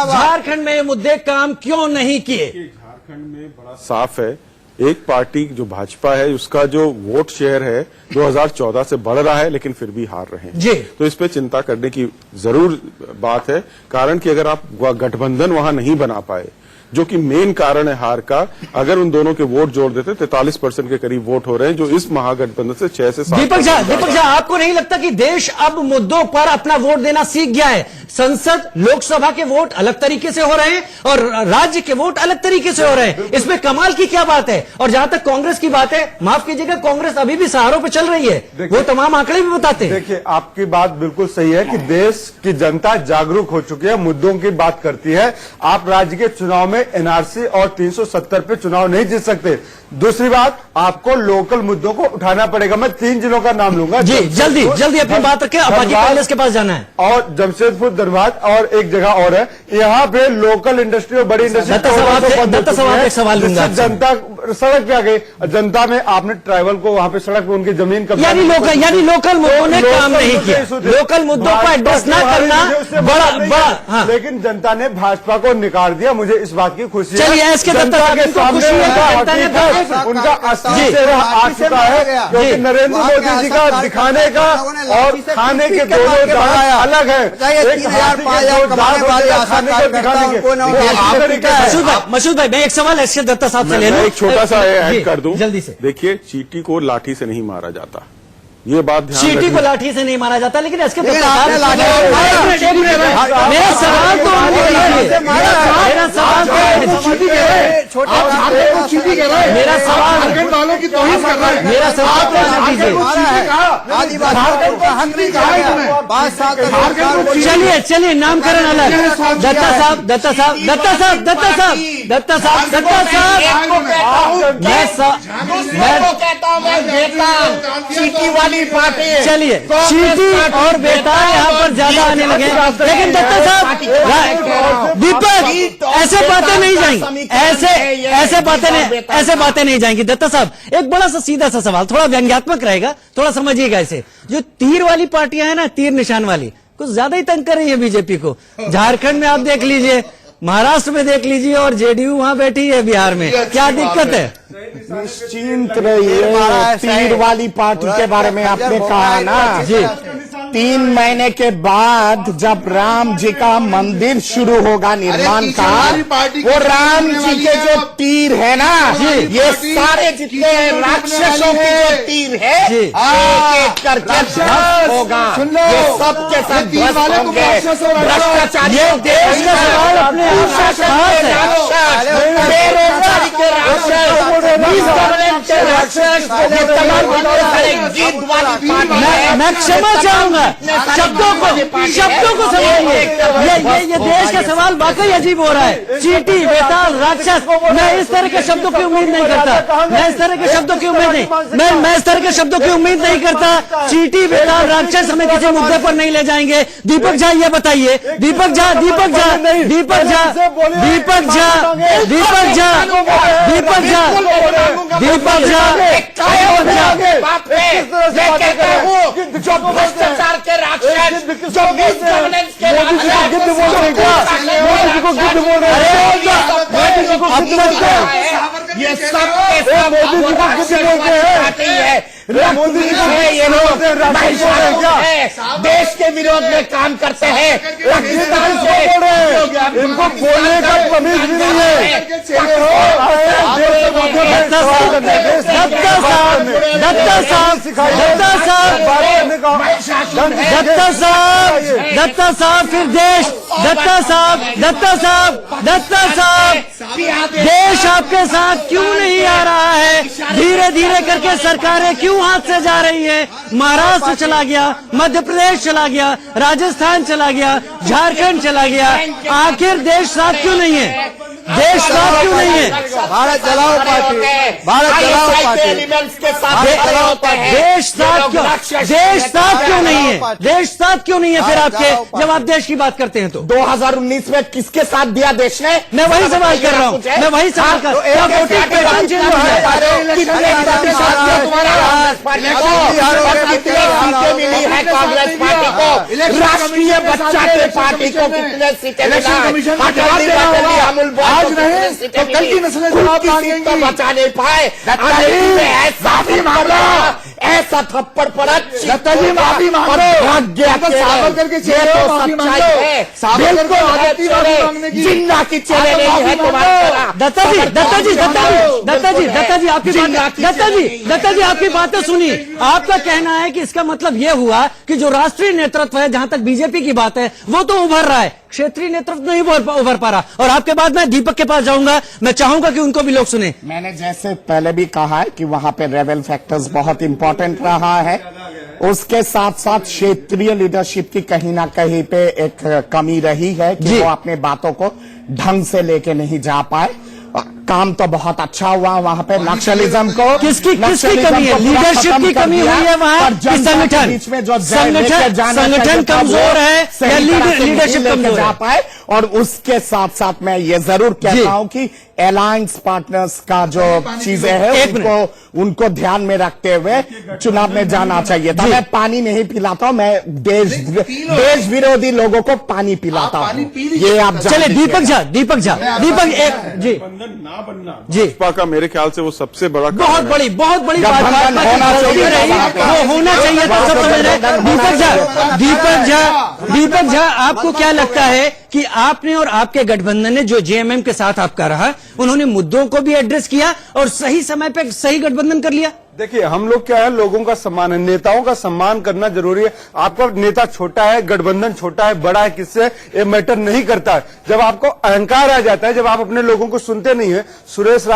झारखंड में ये मुद्दे काम क्यों नहीं किए? झारखंड में बड़ा साफ है, एक पार्टी जो भाजपा है उसका जो वोट शेयर है 2014 से बढ़ रहा है, लेकिन फिर भी हार रहे हैं जी। तो इस पे चिंता करने की जरूर बात है, कारण कि अगर आप गठबंधन वहां नहीं बना पाए, जो कि मेन कारण है हार का, अगर उन दोनों के वोट जोड़ देते 43% के करीब वोट हो रहे हैं, जो इस महागठबंधन से 6 से 7। दीपक झा आपको नहीं लगता कि देश अब मुद्दों पर अपना वोट देना सीख गया है? संसद लोकसभा के वोट अलग तरीके से हो रहे हैं और राज्य के वोट अलग तरीके से हो रहे हैं, इसमें कमाल की क्या बात है? और जहां तक कांग्रेस की बात है, माफ कीजिएगा, कांग्रेस अभी भी सहारों पर चल रही है, वो तमाम आंकड़े भी बताते हैं। देखिए, आपकी बात बिल्कुल सही है कि देश की जनता जागरूक हो चुकी है, मुद्दों की बात करती है। आप राज्य के चुनाव में एनआरसी और 370 पे चुनाव नहीं जीत सकते। दूसरी बात, आपको लोकल मुद्दों को उठाना पड़ेगा। मैं 3 जिलों का नाम लूंगा जी, जल्दी जल्दी अपनी बात रखें, अब बाकी कांग्रेस के पास जाना है। और जमशेदपुर, धनबाद और एक जगह और है, यहाँ पे लोकल इंडस्ट्री और बड़ी इंडस्ट्री दत्ता साहब एक सवाल लूंगा। जनता सड़क पे आ गई, जनता में आपने ट्राइबल को वहां पे सड़क पे उनकी जमीन कब्जा, यानी लोकल मुद्दों ने काम नहीं किया, लोकल मुद्दों को एड्रेस ना करना बड़ा। लेकिन जनता ने भाजपा को निकाल दिया, मुझे इस बात की खुशी है। चलिए, इसके जनता के सामने उनका असली चेहरा आ चुका है, क्योंकि नरेंद्र मोदी जी का दिखाने का और खाने के दोनों दांत अलग है। एक हाथी के दो दांत होते हैं खाने को दिखाने के। मसूद भाई, मैं एक सवाल ऐसे दत्ता साहब से ले लूं, एक छोटा सा ऐड कर दूं जल्दी से। देखिए, चींटी को लाठी से नहीं मारा जाता, ये बात ध्यान चींटी को लाठी से नहीं मारा जाता, लेकिन इसके मेरा सवाल तो चलिए नामकरण अलग। दत्ता साहब चीटी वाली पार्टी, चलिए चीटी और बेताल यहाँ पर ज्यादा आने लगे, लेकिन दत्ता साहब, दीपक, ऐसे बातें नहीं जाएंगी, ऐसे बातें नहीं जाएंगी। दत्ता साहब, एक बड़ा सा सीधा सा सवाल, थोड़ा व्यंग्यात्मक रहेगा, थोड़ा समझिएगा इसे। जो तीर वाली पार्टियां हैं ना, तीर निशान वाली, कुछ ज्यादा ही तंग कर रही है बीजेपी को। झारखंड में आप देख लीजिए, महाराष्ट्र में देख लीजिए, और जेडीयू वहां बैठी है बिहार में, क्या दिक्कत है? निश्चिंत रहिए, तीर वाली पार्टी के बारे में आपने कहा ना जी। 3 महीने के बाद जब राम जी का मंदिर शुरू होगा निर्माण का, वो राम जी के जो तीर है ना, ये सारे जितने राक्षसों के जो तीर है, एक करके ध्वस्त होगा, ये सबके सब ध्वस्त होंगे। भ्रष्टाचार, ये देश का सवाल अपने बेरोजगारी के राक्षस, मैं क्षमा चाहूंगा, शब्दों को समझिए। ये देश का सवाल वाकई अजीब हो रहा है। चीटी, बेताल, राक्षस, मैं इस तरह के शब्दों की उम्मीद नहीं करता, मैं इस तरह के शब्दों की उम्मीद नहीं करता। चीटी, बेताल, राक्षस हमें किसी मुद्दे पर नहीं ले जाएंगे। दीपक झा, ये बताइए, दीपक झा जो भ्रष्टाचार के राक्षस, जो मिसगवर्नेंस के ये सब मोदी जी है, ये लोग देश के विरोध में काम करते हैं। इनको बोलने का तमीज भी नहीं है। दत्ता साहब, फिर देश, दत्ता साहब, देश आपके साथ क्यों नहीं आ रहा है? धीरे धीरे करके सरकारें क्यों हाथ से जा रही है? महाराष्ट्र चला गया, मध्य प्रदेश चला गया, राजस्थान चला गया, झारखंड चला गया, आखिर देश साथ क्यों नहीं है? देश साथ क्यों नहीं है? भारत चलाओ पार्टी, देश साथ क्यों नहीं है? देश साथ क्यों नहीं है फिर आपके, जब आप देश की बात करते हैं तो? 2019 में किसके साथ दिया देश ने? मैं वही सवाल कर रहा हूँ, क्या वोटिंग पैटर्न चेंज हुआ है? मिली है कांग्रेस पार्टी को, राष्ट्रीय बचाते पार्टी को कितने सीटें मिला? आज नहीं तो कल की नस्लें जवाब मांगेंगी। बचा नहीं पाए, ऐसा भी मांगा, ऐसा थप्पड़ पड़ा, दत्ता जी माफी मांगो, सावरकर के चेहरे पर माफी मांगो, सावरकर को आजादी मांगने की जिन्ना की चेहरे नहीं है तुम्हारा। दत्ता जी आपकी बातें सुनिए। आपका कहना है कि इसका मतलब यह हुआ कि जो राष्ट्रीय नेतृत्व है, जहां तक बीजेपी की बात है, वो तो उभर रहा है, क्षेत्रीय नेतृत्व नहीं उभर पा रहा। और आपके बाद मैं दीपक के पास जाऊंगा, मैं चाहूंगा कि उनको भी लोग सुने। मैंने जैसे पहले भी कहा है कि वहां पे रेबेल फैक्टर्स बहुत इंपॉर्टेंट रहा है। उसके साथ साथ क्षेत्रीय लीडरशिप की कहीं ना कहीं पे एक कमी रही है कि वो अपने बातों को ढंग से लेके नहीं जा पाए। काम तो बहुत अच्छा हुआ वहां पे नक्सलिज्म को किसकी कमी है? लीडरशिप की कमी हुई है वहां कि संगठन कमजोर है या लीडरशिप कमजोर जा पाए? और उसके साथ साथ मैं ये जरूर कहता हूं कि अलायंस पार्टनर्स का जो चीजें हैं उनको ध्यान में रखते हुए चुनाव में जाना चाहिए था। मैं पानी नहीं पिलाता हूं, मैं देश विरोधी लोगों को पानी पिलाता हूं। ये आप चले दीपक झा एक जी ना बनना भाजपा का मेरे ख्याल से वो सबसे बड़ा बहुत बड़ी बात वो होना चाहिए था, सब समझ रहे। दीपक झा आपको क्या लगता है कि आपने और आपके गठबंधन ने जो जेएमएम के साथ आपका रहा, उन्होंने मुद्दों को भी एड्रेस किया और सही समय पे सही गठबंधन कर लिया? देखिए, हम लोग क्या है, लोगों का सम्मान है, नेताओं का सम्मान करना जरूरी है। आपका नेता छोटा है, गठबंधन छोटा है, बड़ा है, किससे ये मैटर नहीं करता है। जब आपको अहंकार आ जाता है, जब आप अपने लोगों को सुनते नहीं है, सुदेश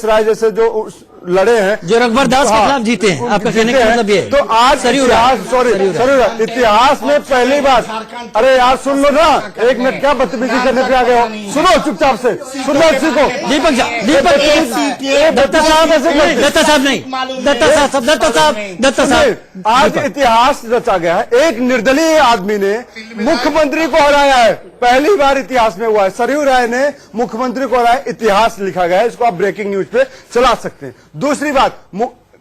राय जैसे जो लड़े हैं, जो रघुवर दास के खिलाफ जीते हैं, आपका कहने का मतलब ये है। तो आज इतिहास में पहली बार, अरे यार सुन लो ना, एक मिनट क्या बदतमीजी करने पे आ गए हो? सुनो चुपचाप से, सुनो सीखो। दत्ता साहब आज इतिहास रचा गया है। एक निर्दलीय आदमी ने मुख्यमंत्री को हराया है, पहली बार इतिहास में हुआ है। सरयू राय ने मुख्यमंत्री को हराया, इतिहास लिखा गया है। इसको आप ब्रेकिंग न्यूज पे चला सकते हैं। दूसरी बात,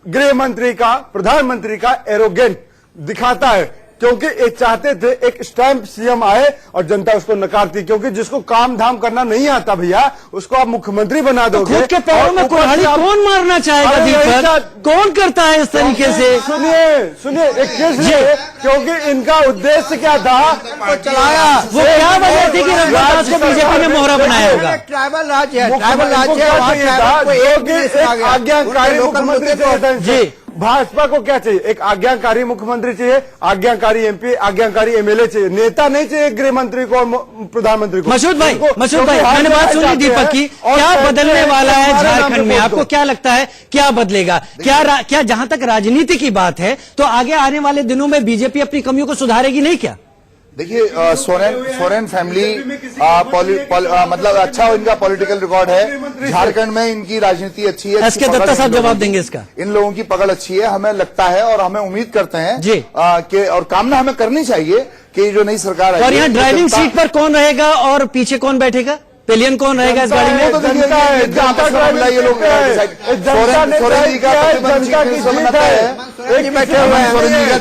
गृह मंत्री का, प्रधानमंत्री का एरोगेंट दिखाता है, क्योंकि ये चाहते थे एक स्टैंप सीएम आए और जनता उसको नकारती, क्योंकि जिसको काम धाम करना नहीं आता भैया, उसको आप मुख्यमंत्री बना दोगे। खुद के पैरों में कुल्हाड़ी कौन मारना चाहेगा? दीपक कौन करता है इस तरीके से? सुनिए एक केस, क्योंकि इनका उद्देश्य क्या था, चलाया वो क्या वजह थी कि रघुवर दास को बीजेपी ने मोहरा बनाया होगा? ट्राइबल राज्य आज्ञाकारी मुख्यमंत्री जी। भाजपा को क्या चाहिए? एक आज्ञाकारी मुख्यमंत्री चाहिए, आज्ञाकारी एमपी, आज्ञाकारी एमएलए चाहिए, नेता नहीं चाहिए गृह मंत्री को और प्रधानमंत्री को। मसूद भाई मैंने बात सुनी दीपक की, क्या बदलने वाला है झारखंड में? आपको क्या लगता है क्या बदलेगा? क्या जहां तक राजनीति की बात है, तो आगे आने वाले दिनों में बीजेपी अपनी कमियों को सुधारेगी नहीं क्या? देखिए, सोरेन फैमिली मतलब अच्छा इनका पॉलिटिकल रिकॉर्ड है। झारखंड में इनकी राजनीति अच्छी है। एसके दत्ता साहब जवाब देंगे इसका। इन लोगों की पकड़ अच्छी है, हमें लगता है और हमें उम्मीद करते हैं जी कि और कामना हमें करनी चाहिए कि जो नई सरकार है। और यहाँ ड्राइविंग सीट पर कौन रहेगा और पीछे कौन बैठेगा? पेलियन कौन रहेगा इस गाड़ी में? तो ये लोग सोरेन जी का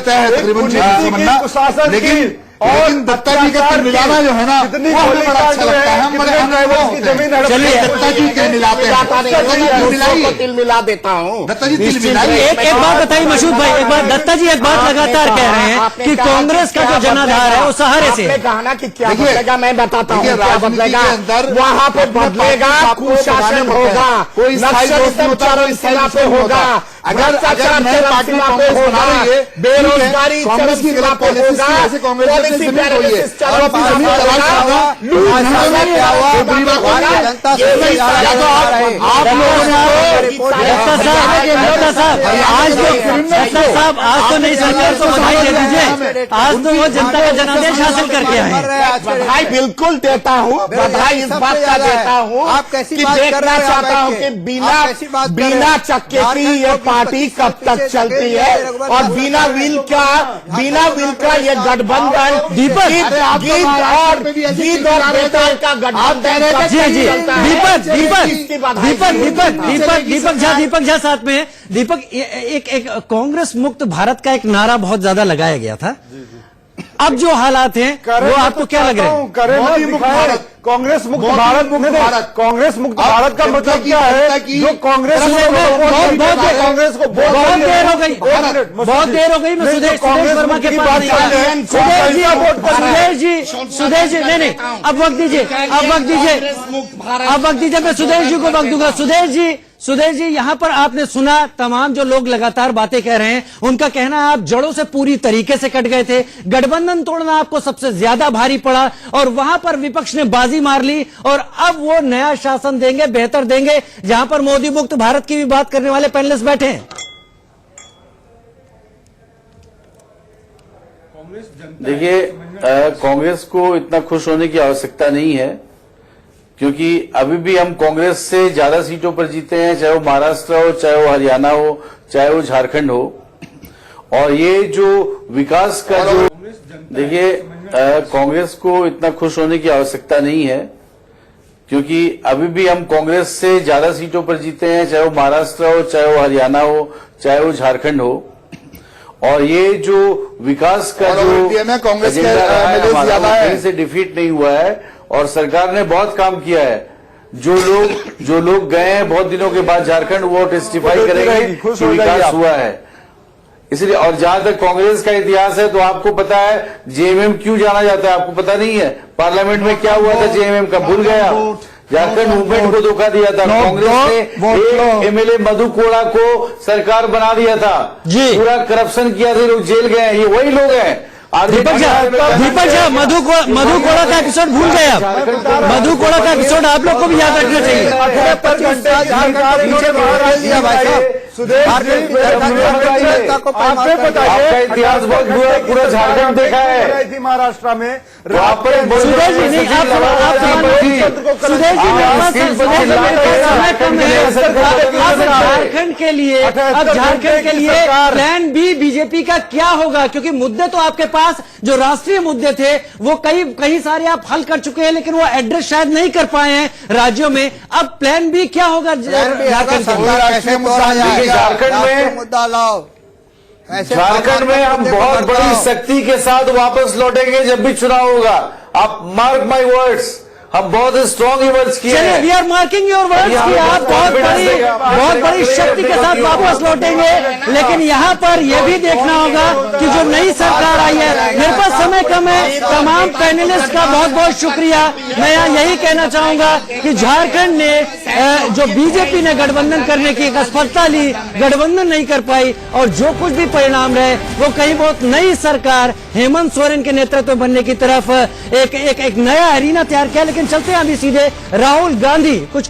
तकरीबन, लेकिन दत्ता जी का तिल मिलाना जो है ना, वो हमें बड़ा अच्छा लगता है। हम चलिए दत्ता जी तिल मिलाते हैं, तिल मिला देता हूँ। दत्ता जी तिल मिलाइए। एक बात बताइए मसूद भाई, एक बात दत्ता जी एक बात लगातार कह रहे हैं कि कांग्रेस का जो जनाधार है वो सहारे से कहना कि क्या बदलेगा, मैं बताता हूँ क्या बदलेगा। वहाँ पे बदलेगा, कुशासन होगा, पे होगा, अगर नए पार्टी कांग्रेस बना रही है, बेरोजगारी कांग्रेस की गलत पॉलिसी ऐसे कांग्रेस से जमीन खोई है और अपनी जमीन तलाश होगा। आप लोगों ने आज तो नहीं सरकार को बधाई दे दीजिए, आज तो वो जनता का जनादेश हासिल करके आए हैं। बधाई बिल्कुल देता हूँ, बधाई इस बात का देता हूँ, आप कैसी देखना चाहता हूँ कि बिना चक्के की ये पार्टी कब तक चलती है और बिना व्हील का ये गठबंधन गीत और बेताल का गठबंधन। दीपक झा साथ में। दीपक, एक कांग्रेस मुक्त भारत का एक नारा बहुत ज्यादा लगाया गया था। अब जो हालात हैं वो आपको क्या लग रहा है? कांग्रेस मुक्त भारत, कांग्रेस मुक्त भारत का मतलब क्या है? जो कांग्रेस कांग्रेस को बहुत देर हो गई, बहुत देर हो गई। मैं सुदेश वर्मा के पास नहीं। सुदेश जी नहीं, अब वक्त दीजिए, मैं सुदेश जी को वक्त दूंगा। सुदेश जी यहाँ पर आपने सुना, तमाम जो लोग लगातार बातें कह रहे हैं, उनका कहना है आप जड़ों से पूरी तरीके से कट गए थे, गठबंधन तोड़ना आपको सबसे ज्यादा भारी पड़ा और वहां पर विपक्ष ने बाजी मार ली और अब वो नया शासन देंगे, बेहतर देंगे, जहां पर मोदी मुक्त भारत की भी बात करने वाले पैनलिस्ट बैठे हैं। देखिए, कांग्रेस को इतना खुश होने की आवश्यकता नहीं है, क्योंकि अभी भी हम कांग्रेस से ज्यादा सीटों पर जीते हैं, चाहे वो महाराष्ट्र हो, चाहे वो हरियाणा हो, चाहे वो झारखंड हो। और ये जो विकास का जो, देखिए, कांग्रेस को इतना खुश होने की आवश्यकता नहीं है, क्योंकि अभी भी हम कांग्रेस से ज्यादा सीटों पर जीते हैं, चाहे वो महाराष्ट्र हो, चाहे वो हरियाणा हो, चाहे वो झारखंड हो। और ये जो विकास का जो कांग्रेस कहीं से डिफीट नहीं हुआ है, और सरकार ने बहुत काम किया है। जो लोग गए हैं बहुत दिनों के बाद झारखंड, वो टेस्टिफाई करेंगे कि विकास हुआ है। इसलिए, और जहां तक कांग्रेस का इतिहास है, तो आपको पता है जेएमएम क्यों जाना जाता है, आपको पता नहीं है? पार्लियामेंट में क्या हुआ था जेएमएम का, भूल गया? झारखंड मूवमेंट को धोखा दिया था कांग्रेस ने, एक एमएलए मधु कोड़ा को सरकार बना दिया था, पूरा करप्शन किया था, लोग जेल गए। ये वही लोग हैं। दीपक जी, मधु कोड़ा का एपिसोड भूल गए आप? मधु कोड़ा का एपिसोड आप लोग को भी याद रखना चाहिए। आपने बताइए, इतिहास बहुत पूरा झारखंड देखा है महाराष्ट्र में। सुदेश जी नहीं, झारखंड के लिए, अब झारखंड के लिए प्लान बी बीजेपी का क्या होगा? क्योंकि मुद्दे तो आपके पास जो राष्ट्रीय मुद्दे थे वो कई सारे आप हल कर चुके हैं, लेकिन वो एड्रेस शायद नहीं कर पाए हैं राज्यों में। अब प्लान बी क्या होगा झारखंड में हम बहुत बड़ी शक्ति के साथ वापस लौटेंगे जब भी चुनाव होगा। आप मार्क माय वर्ड्स, हम बहुत स्ट्रॉन्ग वर्ड्स किए हैं। We are marking your words कि आप बहुत बड़ी शक्ति के साथ वापस लौटेंगे। लेकिन यहाँ पर यह भी देखना होगा कि जो नई सरकार आई है, मेरे पास समय कम है, तमाम पैनलिस्ट का बहुत बहुत शुक्रिया। मैं यहाँ यही कहना चाहूंगा कि झारखंड ने जो बीजेपी ने गठबंधन करने की एक असफलता ली, गठबंधन नहीं कर पाई, और जो कुछ भी परिणाम रहे वो कहीं बहुत नई सरकार हेमंत सोरेन के नेतृत्व बनने की तरफ एक नया एरिना तैयार किया। लेकिन चलते हैं अभी सीधे राहुल गांधी कुछ